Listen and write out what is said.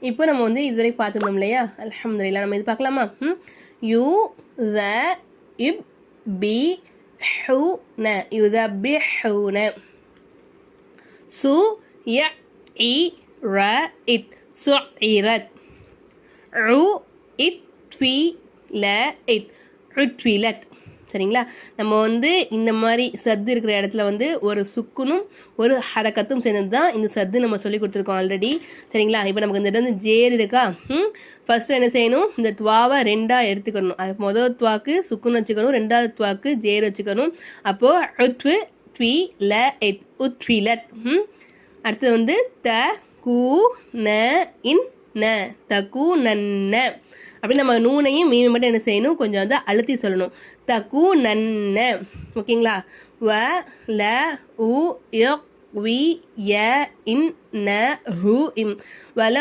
இப்போ நம்ம வந்து இதுவரை பார்த்துருந்தோம் இல்லையா, அல்ஹம்துலில்லாஹ். நம்ம இது பார்க்கலாமா? யு த இப் பி ஹூன, யுதபிஹூன. சு ய இ ர இத், சுஇரத். உ இத் த்வி ல இத், உத்விலத். சரிங்களா? நம்ம வந்து இந்த மாதிரி சத்து இருக்கிற இடத்துல வந்து ஒரு சுக்குனும் ஒரு ஹரக்கத்தும் சேர்ந்தது தான் இந்த சத்து நம்ம சொல்லி கொடுத்துருக்கோம் ஆல்ரெடி. சரிங்களா? இப்போ நமக்கு இந்த இடம் வந்து ஜேர் இருக்கா. ஃபர்ஸ்ட் என்ன செய்யணும், இந்த துவாவை ரெண்டாக எடுத்துக்கணும். அது முதல் துவாக்கு சுக்குன்னு வச்சுக்கணும், ரெண்டாவது துவாக்கு ஜேர் வச்சுக்கணும். அப்போது உத்வு த்வி ல இத், உத்விலத். அடுத்தது வந்து த கூ ந இன் ந, தகு நன்ன. அப்படி நம்ம நூனையும் மீன் மட்டும் என்ன செய்யணும், கொஞ்சம் வந்து அழுத்தி சொல்லணும். தகு நன்ன. ஓகேங்களா? வ ல உ ய வி ய இன் ந ஹு இம், வல